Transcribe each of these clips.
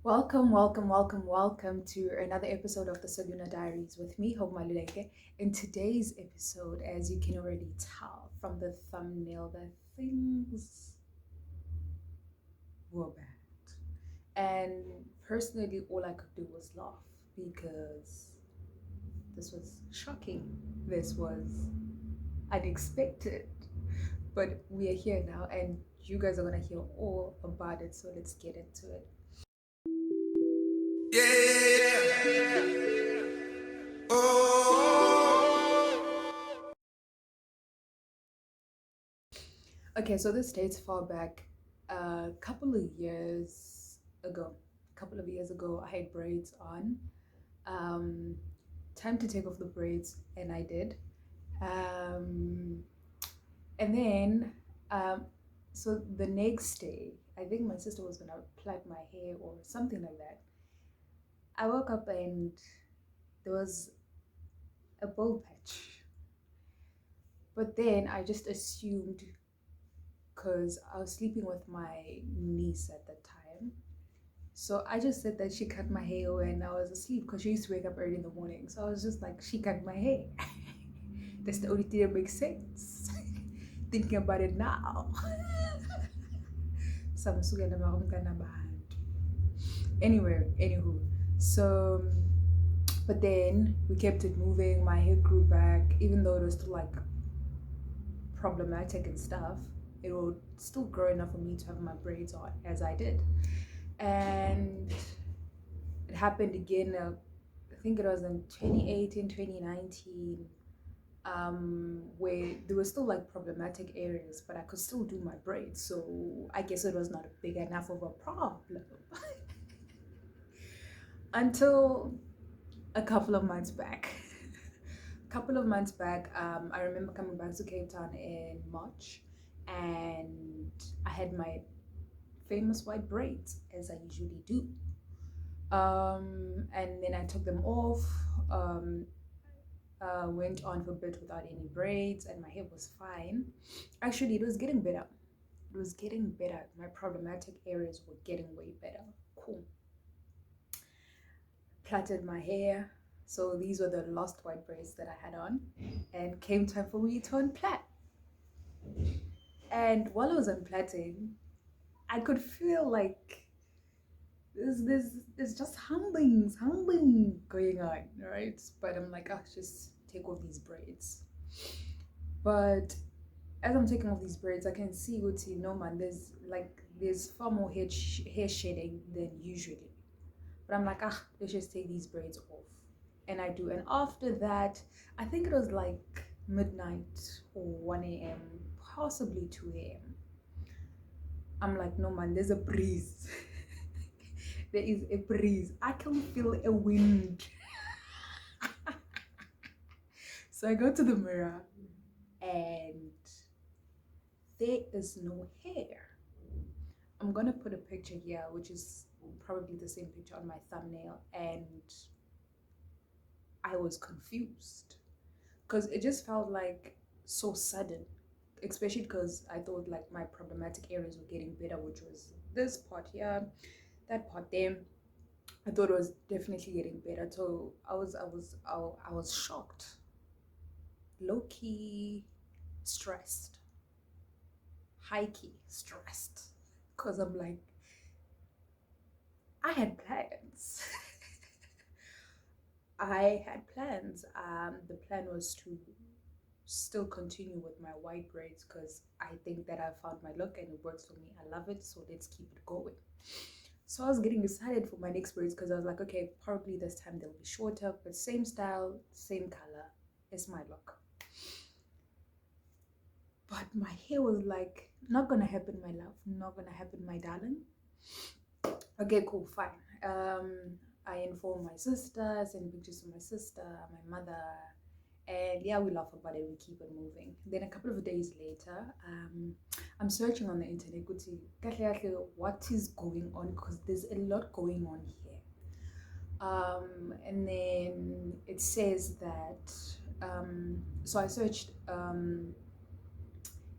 Welcome to another episode of the Saluna Diaries with me, Hope Maluleke. In today's episode, as you can already tell from the thumbnail, that things were bad. And personally, all I could do was laugh because this was shocking. This was unexpected. But we are here now, and you guys are going to hear all about it. So let's get into it. Yeah. Oh. Okay, so this dates far back a couple of years ago. A couple of years ago, I had braids on. Um, Time to take off the braids, and I did. Um, and then, um, so the next day, I think my sister was gonna plait my hair or something like that. I woke up and there was a bald patch. But then I just assumed because I was sleeping with my niece at the time. So I just said that she cut my hair when I was asleep because she used to wake up early in the morning. So I was just like, she cut my hair. That's the only thing that makes sense. Thinking about it now. Anywho, so but then we kept it moving. My hair grew back, even though it was still like problematic and stuff. It would still grow enough for me to have my braids on as I did. And it happened again, I think it was in 2018, 2019, where there were still like problematic areas, but I could still do my braids. So I guess it was not big enough of a problem. Until a couple of months back. I remember coming back to Cape Town in March, and I had my famous white braids as I usually do. And then I took them off, um, went on for a bit without any braids, and my hair was fine. Actually, it was getting better. It was getting better. My problematic areas were getting way better. Cool. Plaited my hair. So these were the last white braids that I had on, and came time for me to unplait. And while I was unplaiting, I could feel like there's just humbling going on, right? But I'm like, just take off these braids. But as I'm taking off these braids, I can see what's no man. There's far more hair shedding than usually. But I'm like, let's just take these braids off, and I do. And after that, I think it was like midnight or 1 a.m., possibly 2 a.m. I'm like, no man, there's a breeze. There is a breeze. I can feel a wind. So I go to the mirror and there is no hair. I'm gonna put a picture here, which is probably the same picture on my thumbnail, and I was confused because it just felt like so sudden, especially because I thought like my problematic areas were getting better, which was this part here, that part there. I thought it was definitely getting better. So I was shocked, low key stressed, high key stressed, because I'm like, I had plans. I had plans. The plan was to still continue with my white braids because I think that I found my look and it works for me. I love it, so let's keep it going. So I was getting excited for my next braids because I was like, okay, probably this time they'll be shorter, but same style, same color. It's my look. But my hair was like, not gonna happen, my love. Not gonna happen, my darling. Okay, cool, fine. I informed my sister, sent pictures to my sister, my mother, and yeah, we laugh about it, we keep it moving. Then a couple of days later, I'm searching on the internet to see what is going on because there's a lot going on here. And then it says that, so I searched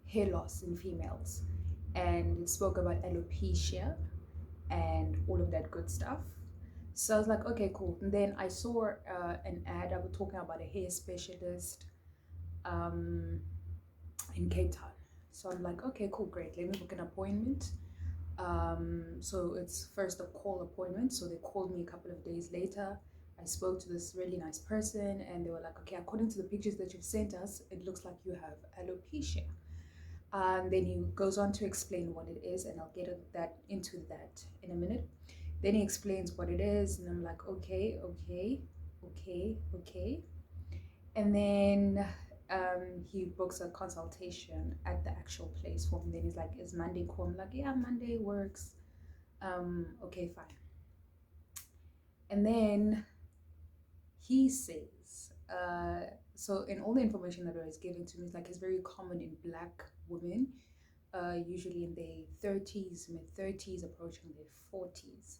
hair loss in females, and it spoke about alopecia and all of that good stuff. So I was like, okay, cool. And then I saw an ad. I was talking about a hair specialist um, in Cape Town. So I'm like, okay, cool, great. Let me book an appointment. So it's first a call appointment. So they called me a couple of days later. I spoke to this really nice person, and they were like, okay, according to the pictures that you've sent us, it looks like you have alopecia. And then he goes on to explain what it is, and I'll get into that in a minute. Then he explains what it is, and I'm like, okay, okay, okay, okay. And then he books a consultation at the actual place for me. Then he's like, is Monday cool? I'm like, yeah, Monday works. Okay, fine. And then he says, so in all the information that was given to me, it's like it's very common in Black women, usually in their 30s, mid 30s, approaching their 40s.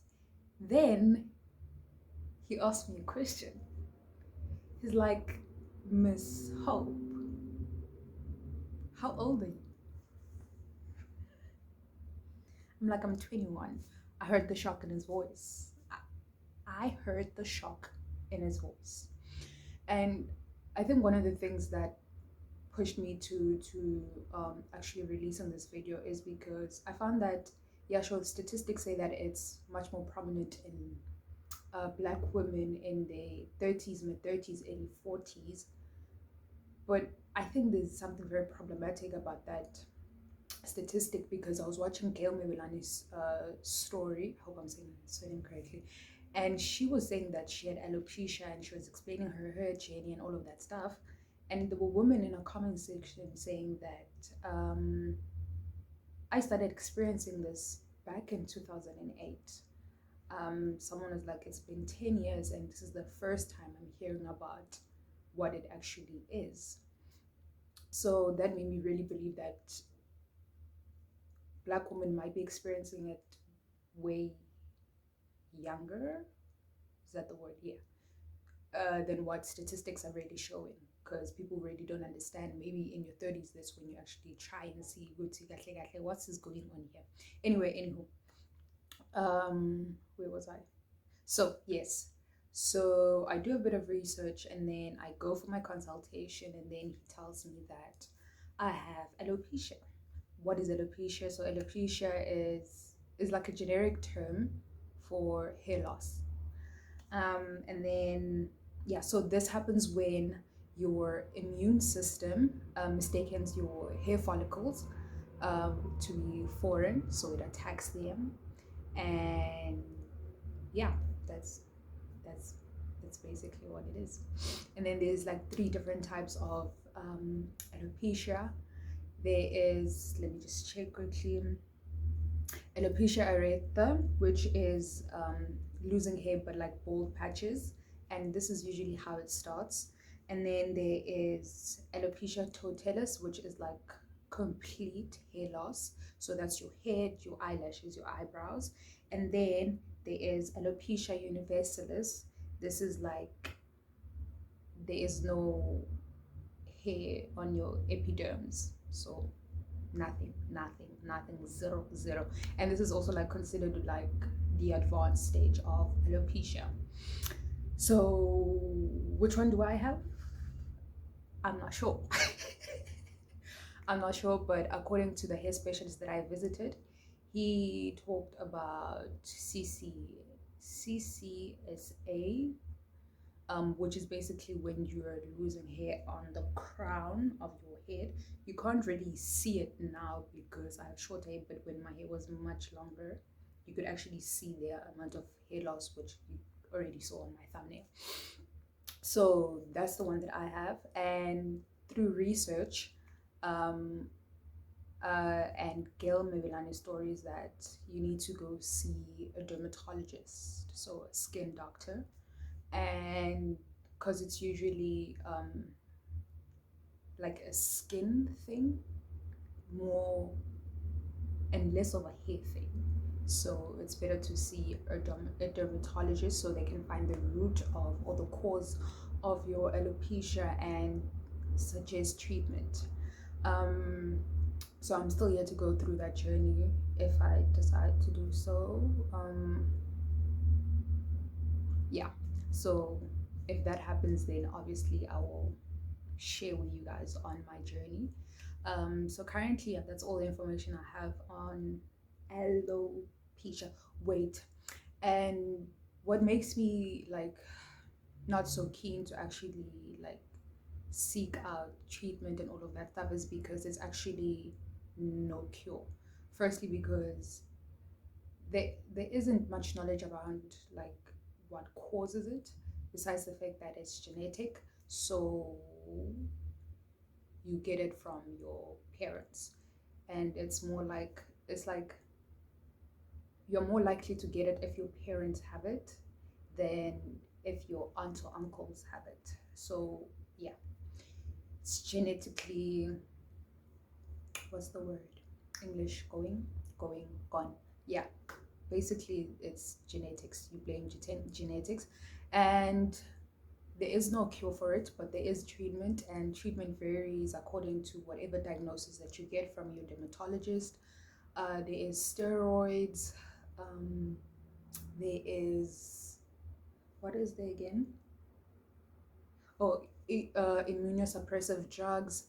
Then he asked me a question. He's like, Miss Hope, how old are you? I'm like, I'm 21. I heard the shock in his voice. I heard the shock in his voice. And I think one of the things that pushed me to actually releasing this video is because I found that, yeah, sure, statistics say that it's much more prominent in Black women in their 30s, mid 30s, early 40s. But I think there's something very problematic about that statistic, because I was watching Gail Mewelani's story. I hope I'm saying her name correctly. And she was saying that she had alopecia, and she was explaining her journey and all of that stuff. And there were women in a comment section saying that I started experiencing this back in 2008. Someone was like, it's been 10 years, and this is the first time I'm hearing about what it actually is. So that made me really believe that Black women might be experiencing it way younger. Is that the word? Yeah. Than what statistics are really showing, because people really don't understand. Maybe in your 30s, that's when you actually try and see what's is going on here. Anyway, anywho, where was I? So yes, so I do a bit of research, and then I go for my consultation, and then he tells me that I have alopecia. What is alopecia? So alopecia is like a generic term for hair loss. And then, yeah, so this happens when your immune system mistakes your hair follicles to be foreign, so it attacks them. And yeah, that's that's that's basically what it is. And then there's like three different types of alopecia. There is, let me just check quickly, alopecia areata, which is losing hair but like bald patches, and this is usually how it starts. And then there is alopecia totalis, which is like complete hair loss, so that's your head, your eyelashes, your eyebrows. And then there is alopecia universalis. This is like there is no hair on your epidermis, so nothing, zero. And this is also like considered like the advanced stage of alopecia. So which one do I have? I'm not sure. I'm not sure, but according to the hair specialist that I visited, he talked about CCSA, which is basically when you're losing hair on the crown of your head. You can't really see it now because I have short hair, but when my hair was much longer, you could actually see the amount of hair loss, which you already saw on my thumbnail. So that's the one that I have. And through research, and Gail Mewelani's story is that you need to go see a dermatologist, so a skin doctor. And because it's usually like a skin thing more and less of a hair thing, so it's better to see a dermatologist so they can find the root of or the cause of your alopecia and suggest treatment. So I'm still yet to go through that journey if I decide to do so. Yeah. So if that happens, then obviously I will share with you guys on my journey. So currently, yeah, that's all the information I have on alopecia. Wait, and what makes me like not so keen to actually like seek out treatment and all of that stuff is because there's actually no cure. Firstly, because there isn't much knowledge around like what causes it, besides the fact that it's genetic. So you get it from your parents, and it's like you're more likely to get it if your parents have it than if your aunts or uncles have it. So yeah, it's genetically, what's the word? English, gone. Yeah, basically it's genetics. You blame genetics, and there is no cure for it, but there is treatment, and treatment varies according to whatever diagnosis that you get from your dermatologist. There is steroids. Um, there is, what is there again? Oh, immunosuppressive drugs.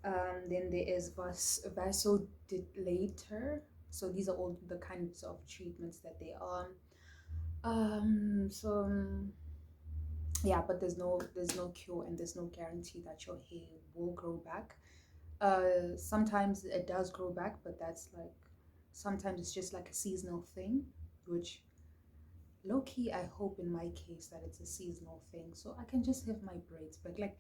Then there is vasodilator. So these are all the kinds of treatments that they are. So yeah, but there's no cure, and there's no guarantee that your hair will grow back. Sometimes it does grow back, but that's like sometimes it's just like a seasonal thing, which low key I hope in my case that it's a seasonal thing, so I can just have my braids. But like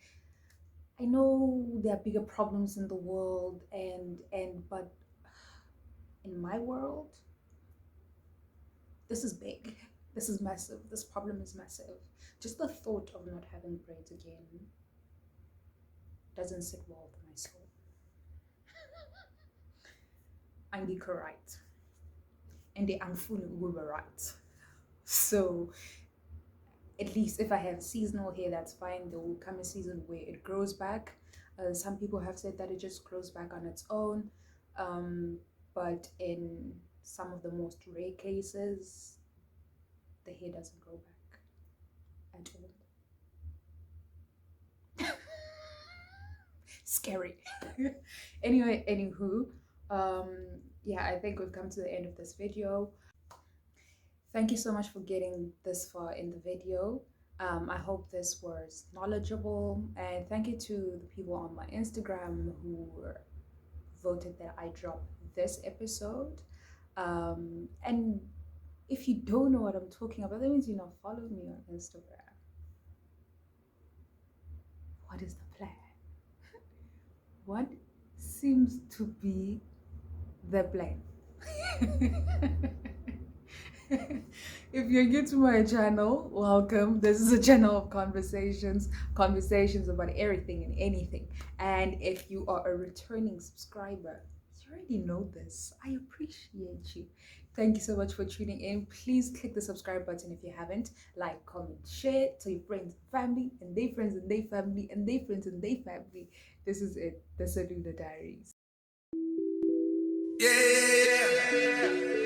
I know there are bigger problems in the world, and but in my world, this is big. This is massive. This problem is massive. Just the thought of not having braids again doesn't sit well with my soul. I'm right, and the Amfunu will be right. So at least if I have seasonal hair, that's fine. There will come a season where it grows back. Some people have said that it just grows back on its own, but in some of the most rare cases, the hair doesn't grow back at all. Scary. Anyway, anywho, um, yeah, I think we've come to the end of this video. Thank you so much for getting this far in the video. I hope this was knowledgeable, and thank you to the people on my Instagram who voted that I drop this episode. And if you don't know what I'm talking about, that means you not followed me on Instagram. What is the plan? What seems to be the plan? If you're new to my channel, welcome. This is a channel of conversations about everything and anything. And if you are a returning subscriber, you already know this. I appreciate you. Thank you so much for tuning in. Please click the subscribe button if you haven't. Like, comment, share to your friends, family, and their friends and their family, and their friends and their family. This is it. The Saluna Diaries. Yeah.